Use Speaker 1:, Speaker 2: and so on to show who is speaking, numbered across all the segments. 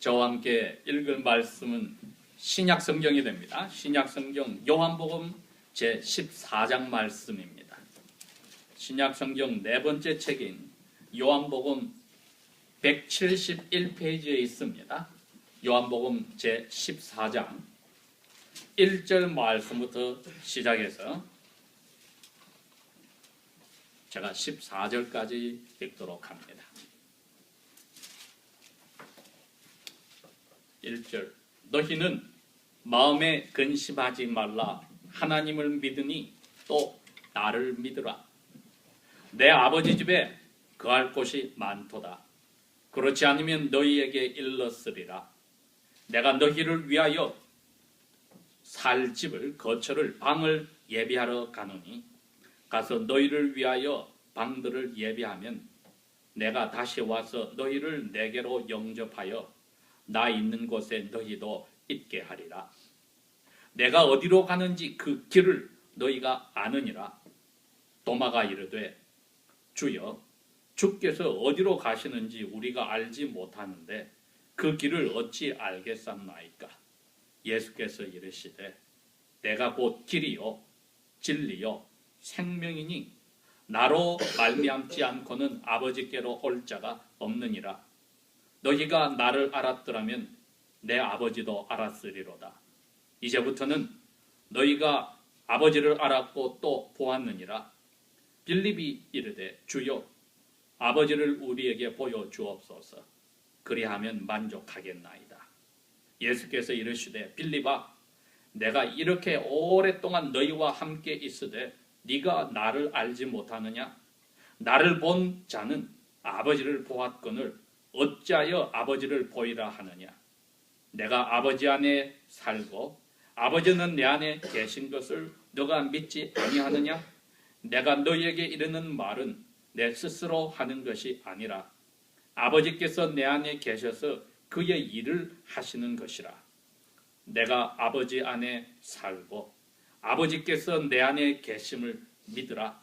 Speaker 1: 저와 함께 읽을 말씀은 신약 성경이 됩니다. 신약 성경 요한복음 제14장 말씀입니다. 신약 성경 네 번째 책인 요한복음 171페이지에 있습니다. 요한복음 제14장 1절 말씀부터 시작해서 제가 14절까지 읽도록 합니다. 1절 너희는 마음에 근심하지 말라. 하나님을 믿으니 또 나를 믿으라. 내 아버지 집에 거할 곳이 많도다. 그렇지 않으면 너희에게 일렀으리라. 내가 너희를 위하여 살 집을 거처를 방을 예비하러 가노니 가서 너희를 위하여 방들을 예비하면 내가 다시 와서 너희를 내게로 영접하여 나 있는 곳에 너희도 있게 하리라. 내가 어디로 가는지 그 길을 너희가 아느니라. 도마가 이르되 주여 주께서 어디로 가시는지 우리가 알지 못하는데 그 길을 어찌 알겠사나이까. 예수께서 이르시되 내가 곧 길이요 진리요 생명이니 나로 말미암지 않고는 아버지께로 올 자가 없느니라. 너희가 나를 알았더라면 내 아버지도 알았으리로다. 이제부터는 너희가 아버지를 알았고 또 보았느니라. 빌립이 이르되 주여 아버지를 우리에게 보여주옵소서. 그리하면 만족하겠나이다. 예수께서 이르시되 빌립아 내가 이렇게 오랫동안 너희와 함께 있으되 네가 나를 알지 못하느냐? 나를 본 자는 아버지를 보았거늘 어찌하여 아버지를 보이라 하느냐? 내가 아버지 안에 살고 아버지는 내 안에 계신 것을 너가 믿지 아니하느냐? 내가 너희에게 이르는 말은 내 스스로 하는 것이 아니라 아버지께서 내 안에 계셔서 그의 일을 하시는 것이라. 내가 아버지 안에 살고 아버지께서 내 안에 계심을 믿으라.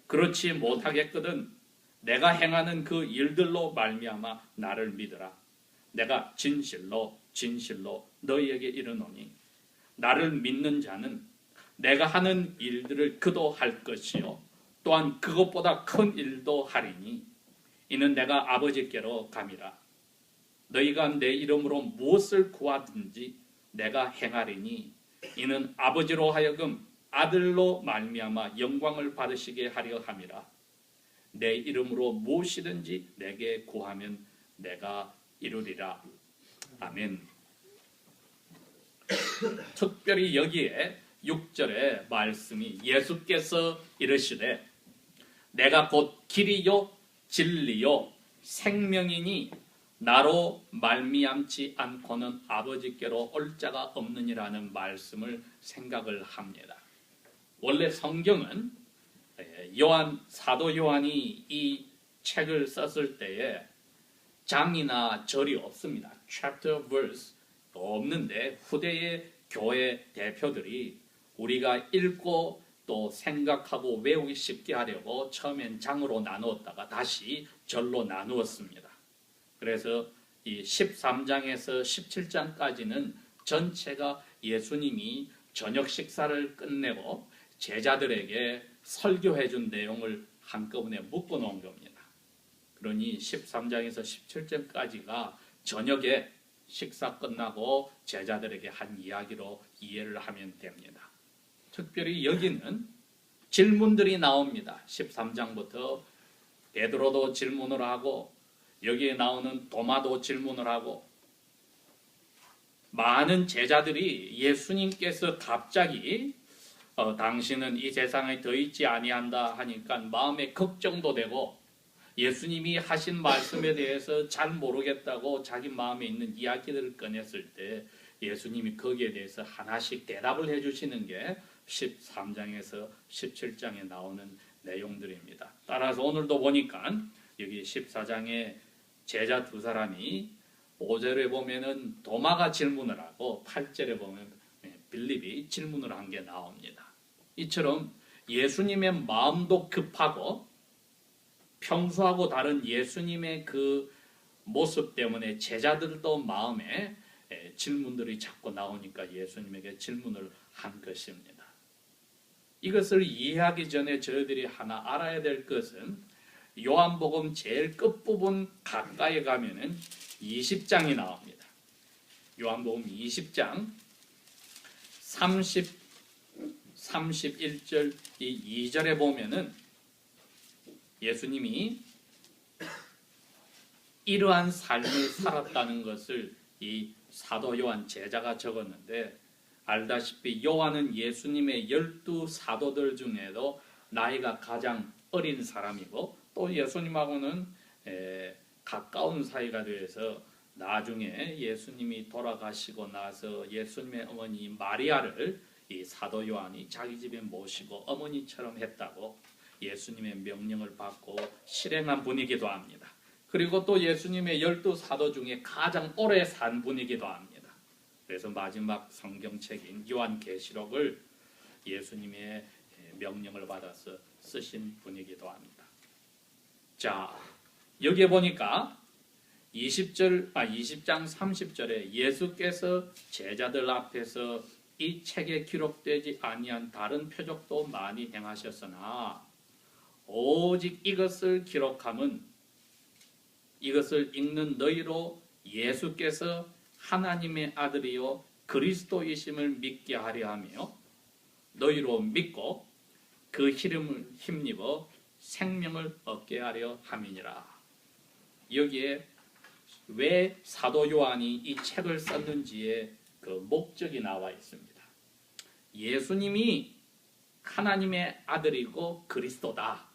Speaker 1: 그렇지 못하겠거든 내가 행하는 그 일들로 말미암아 나를 믿으라. 내가 진실로 너희에게 이르노니 나를 믿는 자는 내가 하는 일들을 그도 할 것이요 또한 그것보다 큰 일도 하리니 이는 내가 아버지께로 감이라. 너희가 내 이름으로 무엇을 구하든지 내가 행하리니 이는 아버지로 하여금 아들로 말미암아 영광을 받으시게 하려 함이라. 내 이름으로 무엇이든지 내게 구하면 내가 이루리라. 아멘. 특별히 여기에 6절의 말씀이 예수께서 이르시되 내가 곧 길이요 진리요 생명이니 나로 말미암지 않고는 아버지께로 올 자가 없느니라는 말씀을 생각을 합니다. 원래 성경은 사도 요한이 이 책을 썼을 때에 장이나 절이 없습니다. chapter, verse 없는데 후대의 교회 대표들이 우리가 읽고 또 생각하고 외우기 쉽게 하려고 처음엔 장으로 나누었다가 다시 절로 나누었습니다. 그래서 이 13장에서 17장까지는 전체가 예수님이 저녁 식사를 끝내고 제자들에게 설교해 준 내용을 한꺼번에 묶어 놓은 겁니다. 그러니 13장에서 17장까지가 저녁에 식사 끝나고 제자들에게 한 이야기로 이해를 하면 됩니다. 특별히 여기는 질문들이 나옵니다. 13장부터 베드로도 질문을 하고 여기에 나오는 도마도 질문을 하고 많은 제자들이 예수님께서 갑자기 당신은 이 세상에 더 있지 아니한다 하니까 마음에 걱정도 되고 예수님이 하신 말씀에 대해서 잘 모르겠다고 자기 마음에 있는 이야기들을 꺼냈을 때 예수님이 거기에 대해서 하나씩 대답을 해주시는 게 13장에서 17장에 나오는 내용들입니다. 따라서 오늘도 보니까 여기 14장에 제자 두 사람이 5절에 보면은 도마가 질문을 하고 8절에 보면 빌립이 질문을 한 게 나옵니다. 이처럼 예수님의 마음도 급하고 평소하고 다른 예수님의 그 모습 때문에 제자들도 마음에 질문들이 자꾸 나오니까 예수님에게 질문을 한 것입니다. 이것을 이해하기 전에 저희들이 하나 알아야 될 것은 요한복음 제일 끝부분 가까이 가면은 20장이 나옵니다. 요한복음 20장 31절 이 2절에 보면은 예수님이 이러한 삶을 살았다는 것을 이 사도 요한 제자가 적었는데, 알다시피 요한은 예수님의 12 사도들 중에도 나이가 가장 어린 사람이고 또 예수님하고는 가까운 사이가 되어서 나중에 예수님이 돌아가시고 나서 예수님의 어머니 마리아를 이 사도 요한이 자기 집에 모시고 어머니처럼 했다고 예수님의 명령을 받고 실행한 분이기도 합니다. 그리고 또 예수님의 12 사도 중에 가장 오래 산 분이기도 합니다. 그래서 마지막 성경책인 요한계시록을 예수님의 명령을 받아서 쓰신 분이기도 합니다. 자, 여기에 보니까 20장 30절에 예수께서 제자들 앞에서 이 책에 기록되지 아니한 다른 표적도 많이 행하셨으나 오직 이것을 기록함은 이것을 읽는 너희로 예수께서 하나님의 아들이요 그리스도이심을 믿게 하려 하며 너희로 믿고 그 이름을 힘입어 생명을 얻게 하려 함이니라. 여기에 왜 사도 요한이 이 책을 썼는지의 그 목적이 나와 있습니다. 예수님이 하나님의 아들이고 그리스도다.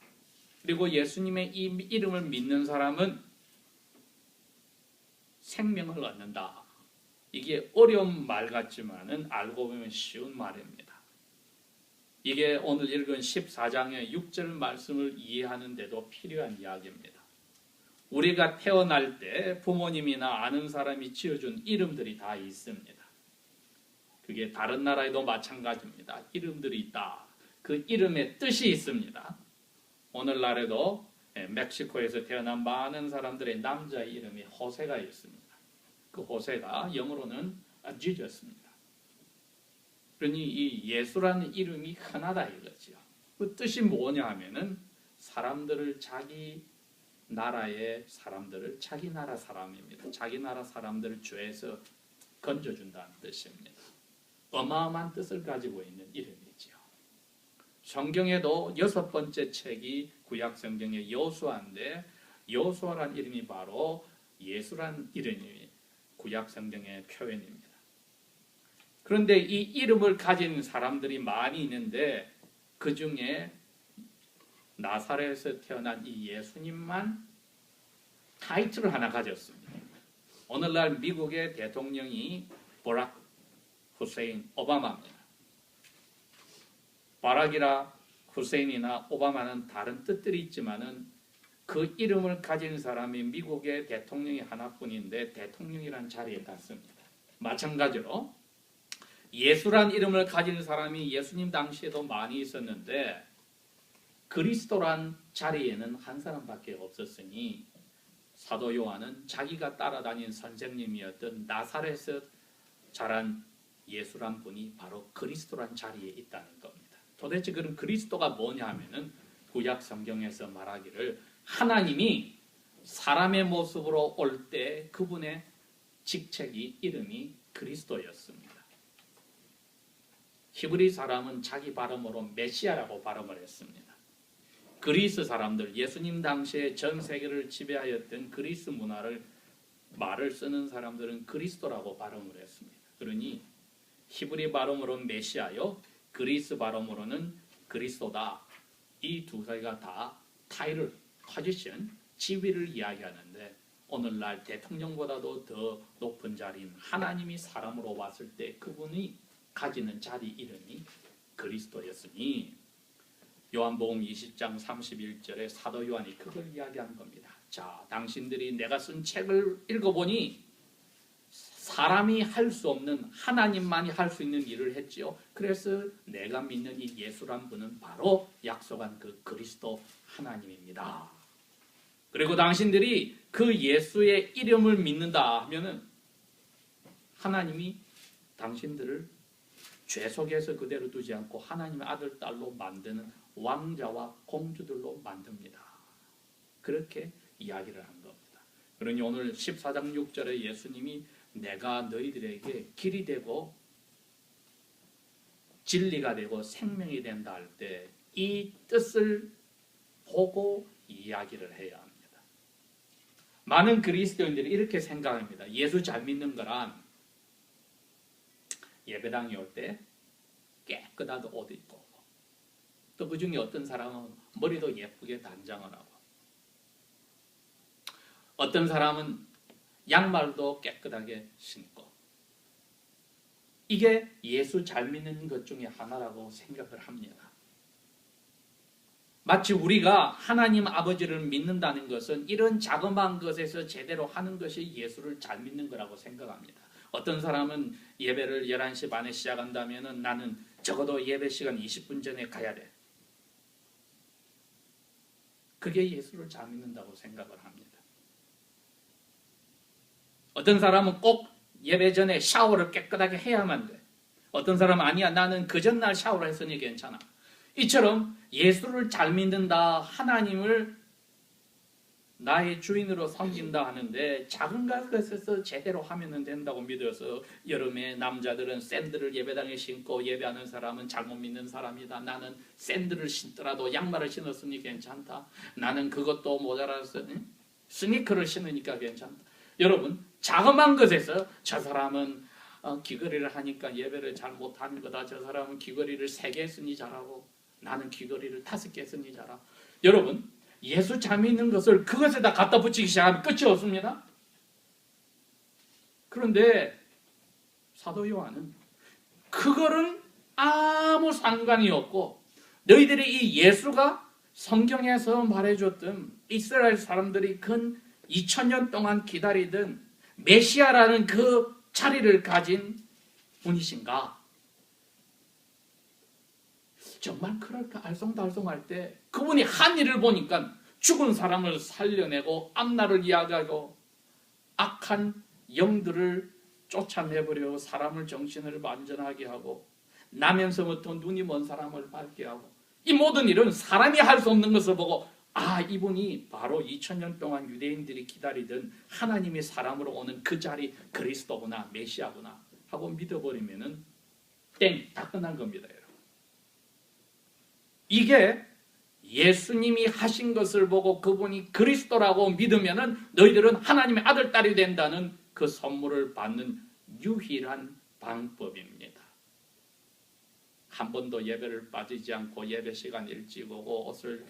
Speaker 1: 그리고 예수님의 이 이름을 믿는 사람은 생명을 얻는다. 이게 어려운 말 같지만은 알고 보면 쉬운 말입니다. 이게 오늘 읽은 14장의 6절 말씀을 이해하는데도 필요한 이야기입니다. 우리가 태어날 때 부모님이나 아는 사람이 지어준 이름들이 다 있습니다. 그게 다른 나라에도 마찬가지입니다. 이름들이 있다. 그 이름의 뜻이 있습니다. 오늘날에도 멕시코에서 태어난 많은 사람들의 남자의 이름이 호세가 있습니다. 그 호세가 영어로는 지저스입니다. 그러니 이 예수라는 이름이 흔하다 이거죠. 그 뜻이 뭐냐 하면은 사람들을 자기 나라의 사람들을 자기 나라 사람입니다. 자기 나라 사람들을 죄에서 건져준다는 뜻입니다. 어마어마한 뜻을 가지고 있는 이름이죠. 성경에도 6번째 책이 구약 성경의 여호수아인데 여호수아란 이름이 바로 예수란 이름이 구약 성경의 표현입니다. 그런데 이 이름을 가진 사람들이 많이 있는데 그 중에 나사렛에서 태어난 이 예수님만 타이틀을 하나 가졌습니다. 오늘날 미국의 대통령이 버락 후세인 오바마입니다. 바락이나 후세인이나 오바마는 다른 뜻들이 있지만은 그 이름을 가진 사람이 미국의 대통령이 하나뿐인데 대통령이란 자리에 갔습니다. 마찬가지로 예수란 이름을 가진 사람이 예수님 당시에도 많이 있었는데 그리스도란 자리에는 한 사람밖에 없었으니 사도 요한은 자기가 따라다닌 선생님이었던 나사렛에서 자란 예수란 분이 바로 그리스도란 자리에 있다는 겁니다. 도대체 그럼 그리스도가 뭐냐 하면은 구약 성경에서 말하기를 하나님이 사람의 모습으로 올 때 그분의 직책이 이름이 그리스도였습니다. 히브리 사람은 자기 발음으로 메시아라고 발음을 했습니다. 그리스 사람들, 예수님 당시에 전 세계를 지배하였던 그리스 말을 쓰는 사람들은 그리스도라고 발음을 했습니다. 그러니 히브리 발음으로 메시아요, 그리스 발음으로는 그리스도다. 이 두 가지가 다 타이틀, 포지션, 지위를 이야기하는데 오늘날 대통령보다도 더 높은 자리인 하나님이 사람으로 왔을 때 그분이 가지는 자리 이름이 그리스도였으니 요한복음 20장 31절에 사도 요한이 그걸 이야기한 겁니다. 자, 당신들이 내가 쓴 책을 읽어보니 사람이 할 수 없는 하나님만이 할 수 있는 일을 했지요. 그래서 내가 믿는 이 예수란 분은 바로 약속한 그 그리스도 하나님입니다. 그리고 당신들이 그 예수의 이름을 믿는다 하면은 하나님이 당신들을 죄 속에서 그대로 두지 않고 하나님의 아들, 딸로 만드는 왕자와 공주들로 만듭니다. 그렇게 이야기를 한 겁니다. 그러니 오늘 14장 6절에 예수님이 내가 너희들에게 길이 되고 진리가 되고 생명이 된다 할 때 이 뜻을 보고 이야기를 해야 합니다. 많은 그리스도인들이 이렇게 생각합니다. 예수 잘 믿는 거란 예배당에 올 때 깨끗한 옷 입고 또 그 중에 어떤 사람은 머리도 예쁘게 단장을 하고 어떤 사람은 양말도 깨끗하게 신고 이게 예수 잘 믿는 것 중에 하나라고 생각을 합니다. 마치 우리가 하나님 아버지를 믿는다는 것은 이런 자그마한 것에서 제대로 하는 것이 예수를 잘 믿는 거라고 생각합니다. 어떤 사람은 예배를 11시 반에 시작한다면 나는 적어도 예배 시간 20분 전에 가야 돼. 그게 예수를 잘 믿는다고 생각을 합니다. 어떤 사람은 꼭 예배 전에 샤워를 깨끗하게 해야만 돼. 어떤 사람은 아니야 나는 그 전날 샤워를 했으니 괜찮아. 이처럼 예수를 잘 믿는다, 하나님을 나의 주인으로 섬긴다 하는데 작은 것에서 제대로 하면 된다고 믿어서 여름에 남자들은 샌들을 예배당에 신고 예배하는 사람은 잘못 믿는 사람이다. 나는 샌들을 신더라도 양말을 신었으니 괜찮다. 나는 그것도 모자라서 스니커를 신으니까 괜찮다. 여러분 자그마한 것에서 저 사람은 귀걸이를 하니까 예배를 잘 못하는 거다. 저 사람은 귀걸이를 3개 했으니 잘하고 나는 귀걸이를 5개 했으니 잘하고. 여러분 예수 잘 믿는 것을 그것에다 갖다 붙이기 시작하면 끝이 없습니다. 그런데 사도 요한은 그거는 아무 상관이 없고 너희들이 이 예수가 성경에서 말해줬던 이스라엘 사람들이 근 2000년 동안 기다리던 메시아라는 그 자리를 가진 분이신가? 정말 그럴까 알쏭달쏭할 때 그분이 한 일을 보니까 죽은 사람을 살려내고 앞날을 이야기하고 악한 영들을 쫓아내버려 사람을 정신을 완전하게 하고 나면서부터 눈이 먼 사람을 밝게 하고 이 모든 일은 사람이 할 수 없는 것을 보고 아 이분이 바로 2000년 동안 유대인들이 기다리던 하나님의 사람으로 오는 그 자리 그리스도구나 메시아구나 하고 믿어버리면은 땡! 다 끝난 겁니다. 여러분. 이게 예수님이 하신 것을 보고 그분이 그리스도라고 믿으면은 너희들은 하나님의 아들, 딸이 된다는 그 선물을 받는 유일한 방법입니다. 한 번도 예배를 빠지지 않고 예배 시간 일찍 오고 옷을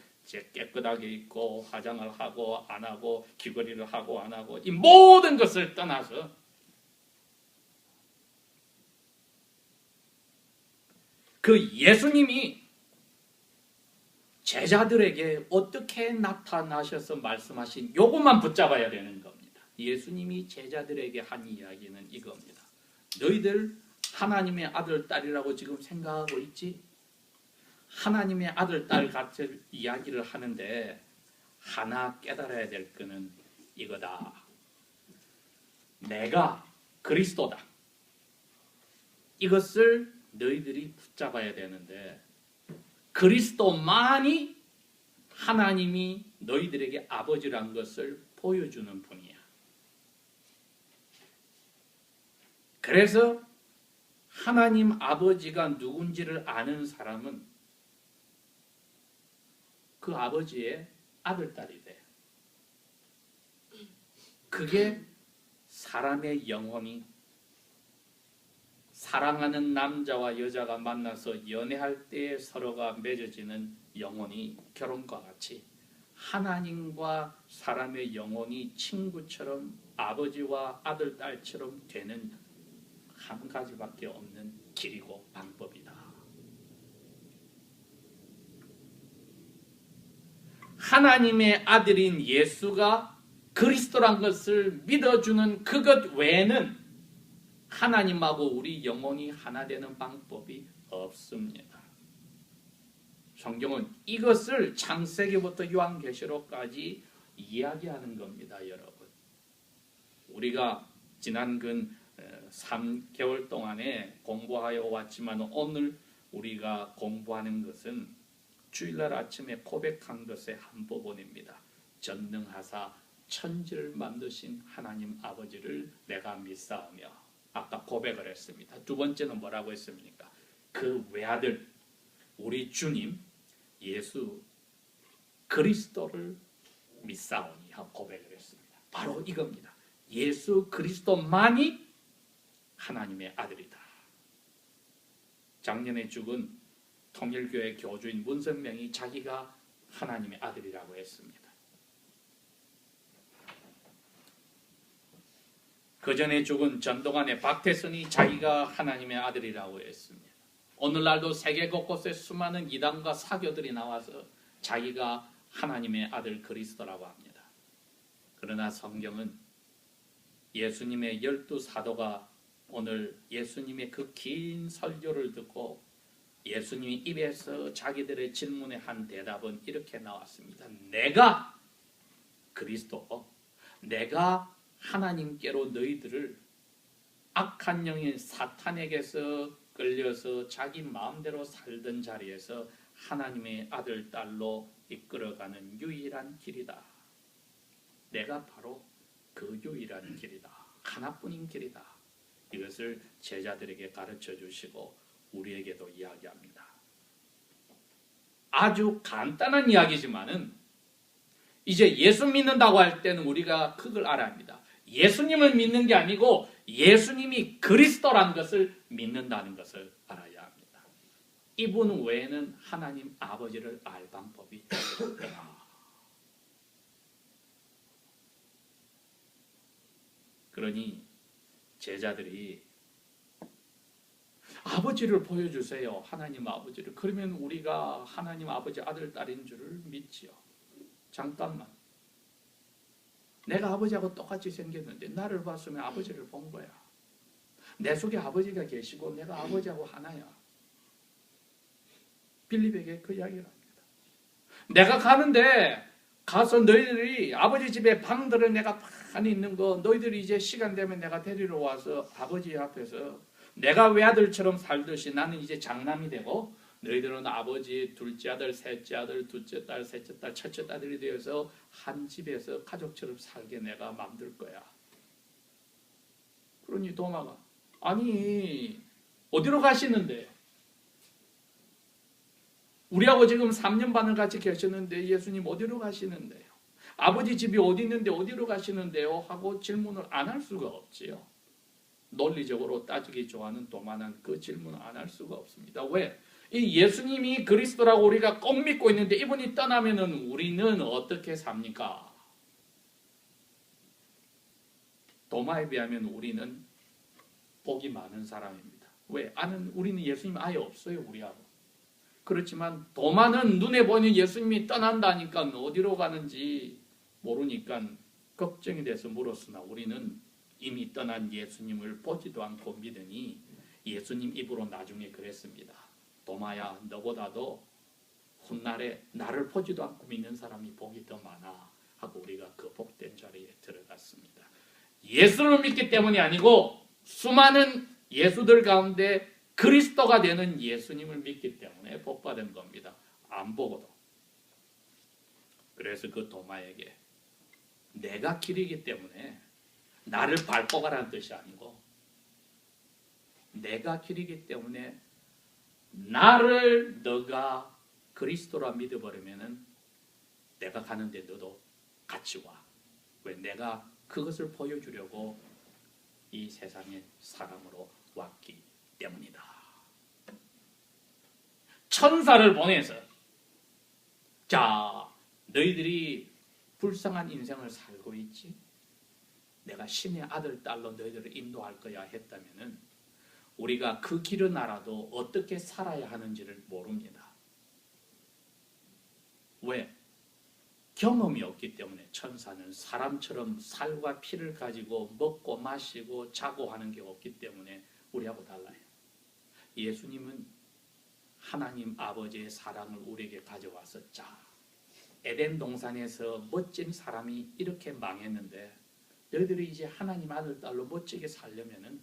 Speaker 1: 깨끗하게 입고 화장을 하고 안 하고 귀걸이를 하고 안 하고 이 모든 것을 떠나서 그 예수님이 제자들에게 어떻게 나타나셔서 말씀하신 요것만 붙잡아야 되는 겁니다. 예수님이 제자들에게 한 이야기는 이겁니다. 너희들 하나님의 아들, 딸이라고 지금 생각하고 있지? 하나님의 아들, 딸 같은 이야기를 하는데 하나 깨달아야 될 거는 이거다. 내가 그리스도다. 이것을 너희들이 붙잡아야 되는데 그리스도만이 하나님이 너희들에게 아버지란 것을 보여주는 분이야. 그래서 하나님 아버지가 누군지를 아는 사람은 그 아버지의 아들, 딸이 돼. 그게 사람의 영혼이 사랑하는 남자와 여자가 만나서 연애할 때 서로가 맺어지는 영혼이 결혼과 같이 하나님과 사람의 영혼이 친구처럼 아버지와 아들, 딸처럼 되는 한 가지밖에 없는 길이고 방법이다. 하나님의 아들인 예수가 그리스도란 것을 믿어주는 그것 외에는 하나님하고 우리 영혼이 하나 되는 방법이 없습니다. 성경은 이것을 창세기부터 요한계시록까지 이야기하는 겁니다, 여러분. 우리가 지난 근 3개월 동안에 공부하여 왔지만 오늘 우리가 공부하는 것은 주일날 아침에 고백한 것의 한 부분입니다. 전능하사 천지를 만드신 하나님 아버지를 내가 믿사오며, 아까 고백을 했습니다. 두 번째는 뭐라고 했습니까? 그 외아들 우리 주님 예수 그리스도를 믿사오니 하고 고백을 했습니다. 바로 이겁니다. 예수 그리스도만이 하나님의 아들이다. 작년에 죽은 통일교회 교주인 문선명이 자기가 하나님의 아들이라고 했습니다. 그 전에 죽은 전동환의 박태선이 자기가 하나님의 아들이라고 했습니다. 오늘날도 세계 곳곳에 수많은 이단과 사교들이 나와서 자기가 하나님의 아들 그리스도라고 합니다. 그러나 성경은 예수님의 12사도가 오늘 예수님의 그 긴 설교를 듣고 예수님이 입에서 자기들의 질문에 한 대답은 이렇게 나왔습니다. 내가 그리스도, 내가 하나님께로 너희들을 악한 영인 사탄에게서 끌려서 자기 마음대로 살던 자리에서 하나님의 아들, 딸로 이끌어가는 유일한 길이다. 내가 바로 그 유일한 길이다. 하나뿐인 길이다. 이것을 제자들에게 가르쳐 주시고 우리에게도 이야기합니다. 아주 간단한 이야기지만은 이제 예수 믿는다고 할 때는 우리가 그걸 알아야 합니다. 예수님을 믿는 게 아니고 예수님이 그리스도라는 것을 믿는다는 것을 알아야 합니다. 이분 외에는 하나님 아버지를 알 방법이 없다. 그러니 제자들이 아버지를 보여주세요. 하나님 아버지를. 그러면 우리가 하나님 아버지 아들, 딸인 줄을 믿지요. 잠깐만. 내가 아버지하고 똑같이 생겼는데 나를 봤으면 아버지를 본 거야. 내 속에 아버지가 계시고 내가 아버지하고 하나야. 빌립에게 그 이야기를 합니다. 내가 가는데 가서 너희들이 아버지 집에 방들을 내가 많이 있는 거 너희들이 이제 시간 되면 내가 데리러 와서 아버지 앞에서 내가 외아들처럼 살듯이 나는 이제 장남이 되고 너희들은 아버지 둘째 아들, 셋째 아들, 둘째 딸, 셋째 딸, 첫째 딸들이 되어서 한 집에서 가족처럼 살게 내가 만들 거야. 그러니 도마가 아니 어디로 가시는데요? 우리하고 지금 3년 반을 같이 계셨는데 예수님 어디로 가시는데요? 아버지 집이 어디 있는데 어디로 가시는데요? 하고 질문을 안 할 수가 없지요. 논리적으로 따지기 좋아하는 도마는 그 질문을 안 할 수가 없습니다. 왜? 이 예수님이 그리스도라고 우리가 꼭 믿고 있는데 이분이 떠나면은 우리는 어떻게 삽니까? 도마에 비하면 우리는 복이 많은 사람입니다. 왜? 우리는 예수님 아예 없어요, 우리하고. 그렇지만 도마는 눈에 보이는 예수님이 떠난다니까 어디로 가는지 모르니까 걱정이 돼서 물었으나 우리는 이미 떠난 예수님을 보지도 않고 믿으니 예수님 입으로 나중에 그랬습니다. 도마야, 너보다도 훗날에 나를 보지도 않고 믿는 사람이 복이 더 많아 하고 우리가 그 복된 자리에 들어갔습니다. 예수를 믿기 때문이 아니고 수많은 예수들 가운데 그리스도가 되는 예수님을 믿기 때문에 복받은 겁니다. 안 보고도. 그래서 그 도마에게 내가 길이기 때문에 나를 밟고 가라는 뜻이 아니고 내가 길이기 때문에 나를 너가 그리스도라 믿어버리면은 내가 가는데 너도 같이 와. 왜? 내가 그것을 보여주려고 이 세상에 사람으로 왔기 때문이다. 천사를 보내서 자, 너희들이 불쌍한 인생을 살고 있지? 내가 신의 아들, 딸로 너희들을 인도할 거야 했다면은 우리가 그 길은 알아도 어떻게 살아야 하는지를 모릅니다. 왜? 경험이 없기 때문에 천사는 사람처럼 살과 피를 가지고 먹고 마시고 자고 하는 게 없기 때문에 우리하고 달라요. 예수님은 하나님 아버지의 사랑을 우리에게 가져와서 자, 에덴 동산에서 멋진 사람이 이렇게 망했는데 너희들이 이제 하나님 아들 딸로 멋지게 살려면은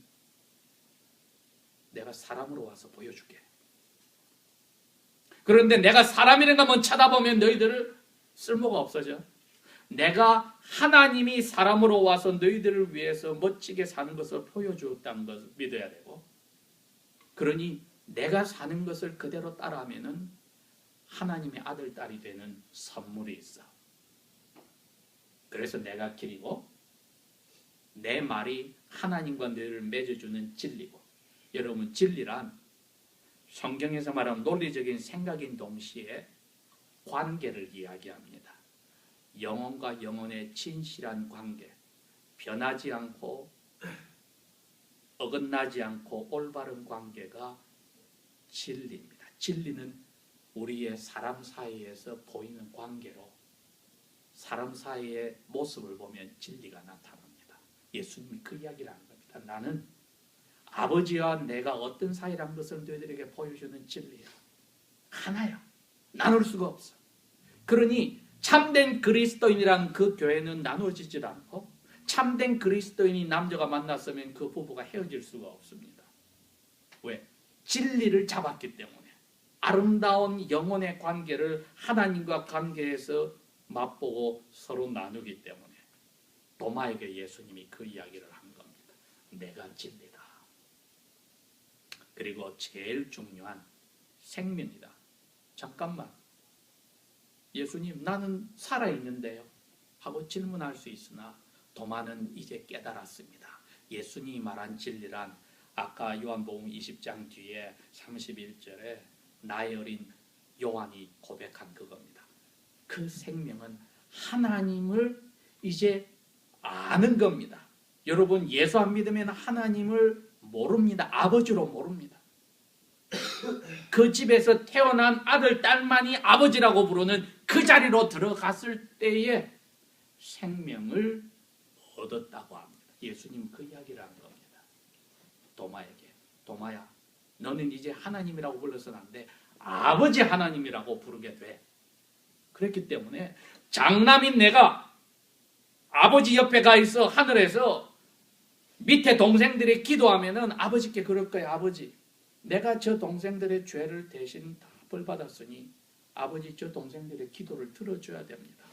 Speaker 1: 내가 사람으로 와서 보여줄게. 그런데 내가 사람이라는 것만 쳐다보면 너희들을 쓸모가 없어져. 내가 하나님이 사람으로 와서 너희들을 위해서 멋지게 사는 것을 보여주었다는 것을 믿어야 되고, 그러니 내가 사는 것을 그대로 따라하면은 하나님의 아들, 딸이 되는 선물이 있어. 그래서 내가 길이고 내 말이 하나님과 너희를 맺어주는 진리고, 여러분 진리란 성경에서 말하는 논리적인 생각인 동시에 관계를 이야기합니다. 영혼과 영혼의 진실한 관계, 변하지 않고 어긋나지 않고 올바른 관계가 진리입니다. 진리는 우리의 사람 사이에서 보이는 관계로 사람 사이의 모습을 보면 진리가 나타납니다. 예수님이 그 이야기를 하는 겁니다. 나는 아버지와 내가 어떤 사이라는 것을 너희들에게 보여주는 진리야. 하나야. 나눌 수가 없어. 그러니 참된 그리스도인이란 그 교회는 나누어지질 않고, 참된 그리스도인이 남자가 만났으면 그 부부가 헤어질 수가 없습니다. 왜? 진리를 잡았기 때문에. 아름다운 영혼의 관계를 하나님과 관계에서 맛보고 서로 나누기 때문에 도마에게 예수님이 그 이야기를 한 겁니다. 내가 진리다. 그리고 제일 중요한 생명이다. 잠깐만, 예수님 나는 살아있는데요 하고 질문할 수 있으나 도마는 이제 깨달았습니다. 예수님이 말한 진리란 아까 요한복음 20장 뒤에 31절에 나의 어린 요한이 고백한 그겁니다. 그 생명은 하나님을 이제 아는 겁니다. 여러분 예수 안 믿으면 하나님을 모릅니다. 아버지로 모릅니다. 그 집에서 태어난 아들, 딸만이 아버지라고 부르는 그 자리로 들어갔을 때에 생명을 얻었다고 합니다. 예수님 그 이야기를 한 겁니다. 도마에게, 도마야, 너는 이제 하나님이라고 불러서는 안 돼. 아버지 하나님이라고 부르게 돼. 그렇기 때문에 장남인 내가 아버지 옆에 가 있어 하늘에서 밑에 동생들이 기도하면은 아버지께 그럴 거야. 아버지, 내가 저 동생들의 죄를 대신 다 벌받았으니 아버지 저 동생들의 기도를 들어줘야 됩니다.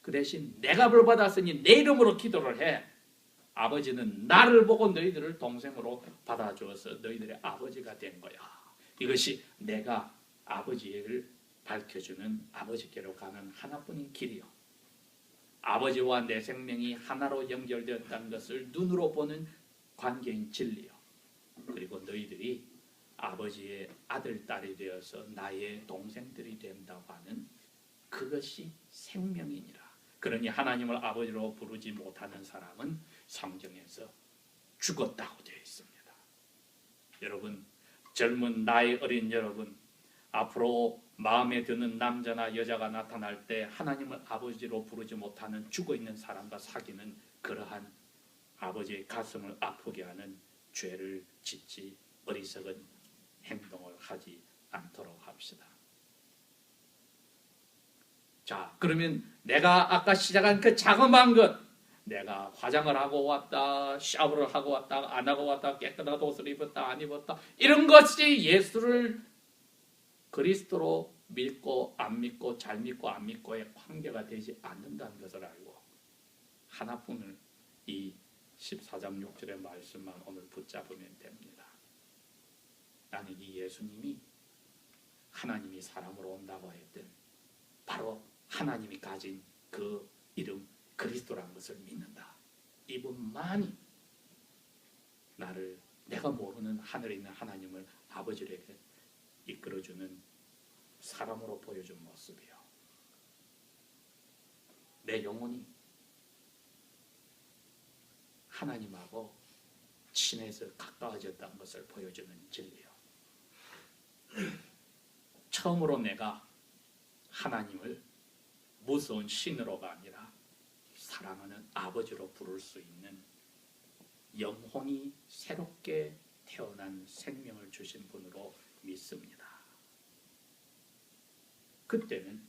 Speaker 1: 그 대신 내가 벌받았으니 내 이름으로 기도를 해. 아버지는 나를 보고 너희들을 동생으로 받아주어서 너희들의 아버지가 된 거야. 이것이 내가 아버지를 밝혀주는 아버지께로 가는 하나뿐인 길이요. 아버지와 내 생명이 하나로 연결되었다는 것을 눈으로 보는 관계인 진리요. 그리고 너희들이 아버지의 아들, 딸이 되어서 나의 동생들이 된다고 하는 그것이 생명이니라. 그러니 하나님을 아버지로 부르지 못하는 사람은 성경에서 죽었다고 되어 있습니다. 여러분, 젊은 나이 어린 여러분, 앞으로 마음에 드는 남자나 여자가 나타날 때 하나님을 아버지로 부르지 못하는 죽어있는 사람과 사귀는 그러한 아버지의 가슴을 아프게 하는 죄를 짓지 어리석은 행동을 하지 않도록 합시다. 자, 그러면 내가 아까 시작한 그 자그마한 것, 내가 화장을 하고 왔다, 샤워를 하고 왔다, 안 하고 왔다, 깨끗한 옷을 입었다, 안 입었다, 이런 것이 예수를 그리스도로 믿고 안 믿고 잘 믿고 안 믿고의 관계가 되지 않는다는 것을 알고 하나뿐을 이 14장 6절의 말씀만 오늘 붙잡으면 됩니다. 나는 이 예수님이 하나님이 사람으로 온다고 했던 바로 하나님이 가진 그 이름 그리스도라는 것을 믿는다. 이분만이 나를 내가 모르는 하늘에 있는 하나님을 아버지에게 이끌어주는 사람으로 보여준 모습이요. 내 영혼이 하나님하고 친해서 가까워졌다는 것을 보여주는 진리요. 처음으로 내가 하나님을 무서운 신으로가 아니라 사랑하는 아버지로 부를 수 있는 영혼이 새롭게 태어난 생명을 주신 분으로 믿습니다. 그때는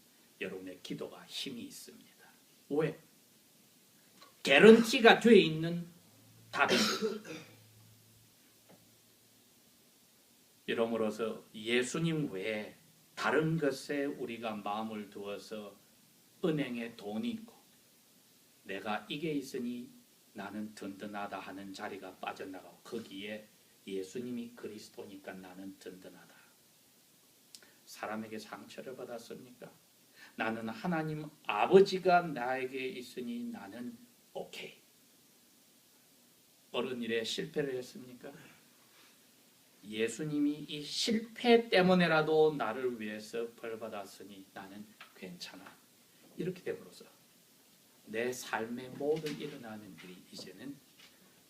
Speaker 1: 여러분의 기도가 힘이 있습니다. 왜? 개런티가 되어 있는 답입니다. 이러므로서 예수님 외에 다른 것에 우리가 마음을 두어서 은행에 돈이 있고 내가 이게 있으니 나는 든든하다 하는 자리가 빠져나가고 거기에 예수님이 그리스도니까 나는 든든하다. 사람에게 상처를 받았습니까? 나는 하나님 아버지가 나에게 있으니 나는 오케이. 어른 일에 실패를 했습니까? 예수님이 이 실패 때문에라도 나를 위해서 벌 받았으니 나는 괜찮아. 이렇게 되므로써 내 삶의 모든 일어나는 일이 이제는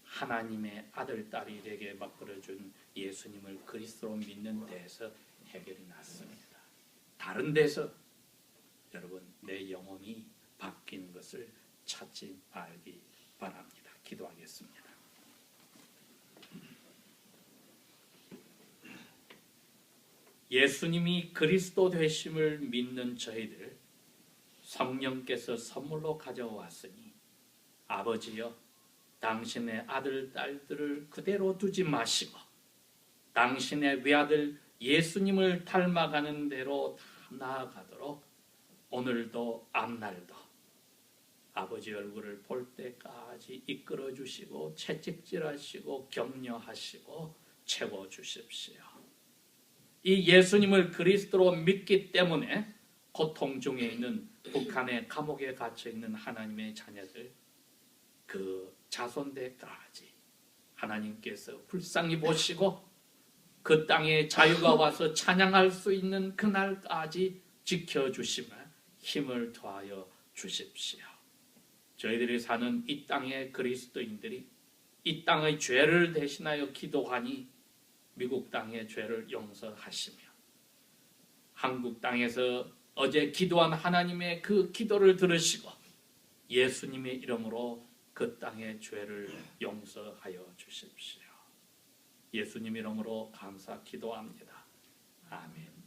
Speaker 1: 하나님의 아들, 딸이 되게 만들어준 예수님을 그리스도로 믿는 데에서 해결이 났습니다. 다른 데서 여러분 내 영혼이 바뀌는 것을 찾지 말기 바랍니다. 기도하겠습니다. 예수님이 그리스도 되심을 믿는 저희들 성령께서 선물로 가져왔으니 아버지여 당신의 아들, 딸들을 그대로 두지 마시고 당신의 외아들 예수님을 닮아가는 대로 다 나아가도록 오늘도 앞날도 아버지 얼굴을 볼 때까지 이끌어 주시고 채찍질하시고 격려하시고 채워주십시오. 이 예수님을 그리스도로 믿기 때문에 고통 중에 있는 북한의 감옥에 갇혀있는 하나님의 자녀들 그 자손들까지 하나님께서 불쌍히 보시고 그 땅에 자유가 와서 찬양할 수 있는 그날까지 지켜주시며 힘을 더하여 주십시오. 저희들이 사는 이 땅의 그리스도인들이 이 땅의 죄를 대신하여 기도하니 미국 땅의 죄를 용서하시며 한국 땅에서 어제 기도한 하나님의 그 기도를 들으시고 예수님의 이름으로 그 땅의 죄를 용서하여 주십시오. 예수님 이름으로 감사 기도합니다. 아멘.